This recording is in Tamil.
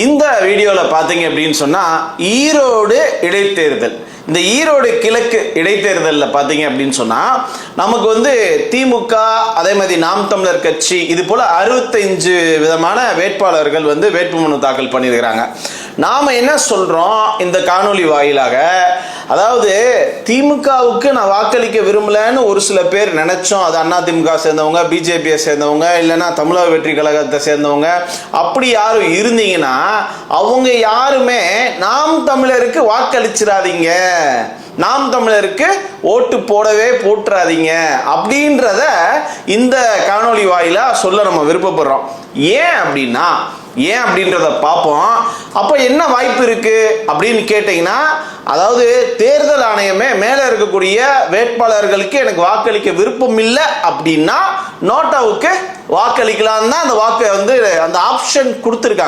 இந்த வீடியோவில் பார்த்தீங்க அப்படின்னு சொன்னால் ஈரோடு இடைத்தேர்தல், இந்த ஈரோடு கிழக்கு இடைத்தேர்தலில் பார்த்தீங்க அப்படின்னு சொன்னால் நமக்கு வந்து திமுக, அதே மாதிரி நாம் தமிழர் கட்சி, இது போல் 65 விதமான வேட்பாளர்கள் வந்து வேட்புமனு தாக்கல் பண்ணியிருக்கிறாங்க. நாம் என்ன சொல்கிறோம் இந்த காணொலி வாயிலாக, அதாவது திமுகவுக்கு நான் வாக்களிக்க விரும்பலன்னு ஒரு சில பேர் நினைச்சோம். அது அதிமுக சேர்ந்தவங்க, பிஜேபியை சேர்ந்தவங்க, இல்லைன்னா தமிழக வெற்றி கழகத்தை சேர்ந்தவங்க, அப்படி யாரும் இருந்தீங்கன்னா அவங்க யாருமே நாம் தமிழருக்கு வாக்களிச்சிடாதீங்க, நாம் தமிழருக்கு ஓட்டு போட்டுறாதீங்க அப்படின்றத இந்த காணொளி வாயிலா சொல்ல நம்ம விருப்பப்படுறோம். ஏன் அப்படின்றத பார்ப்போம். அப்போ என்ன வாய்ப்பு இருக்கு அப்படின்னு கேட்டீங்கன்னா, அதாவது தேர்தல் ஆணையமே மேலே இருக்கக்கூடிய வேட்பாளர்களுக்கு எனக்கு வாக்களிக்க விருப்பம் இல்லை அப்படின்னா நோட்டாவுக்கு வாக்களிக்கலாம் தான் அந்த வாக்கை வந்து அந்த ஆப்ஷன் கொடுத்துருக்காங்க.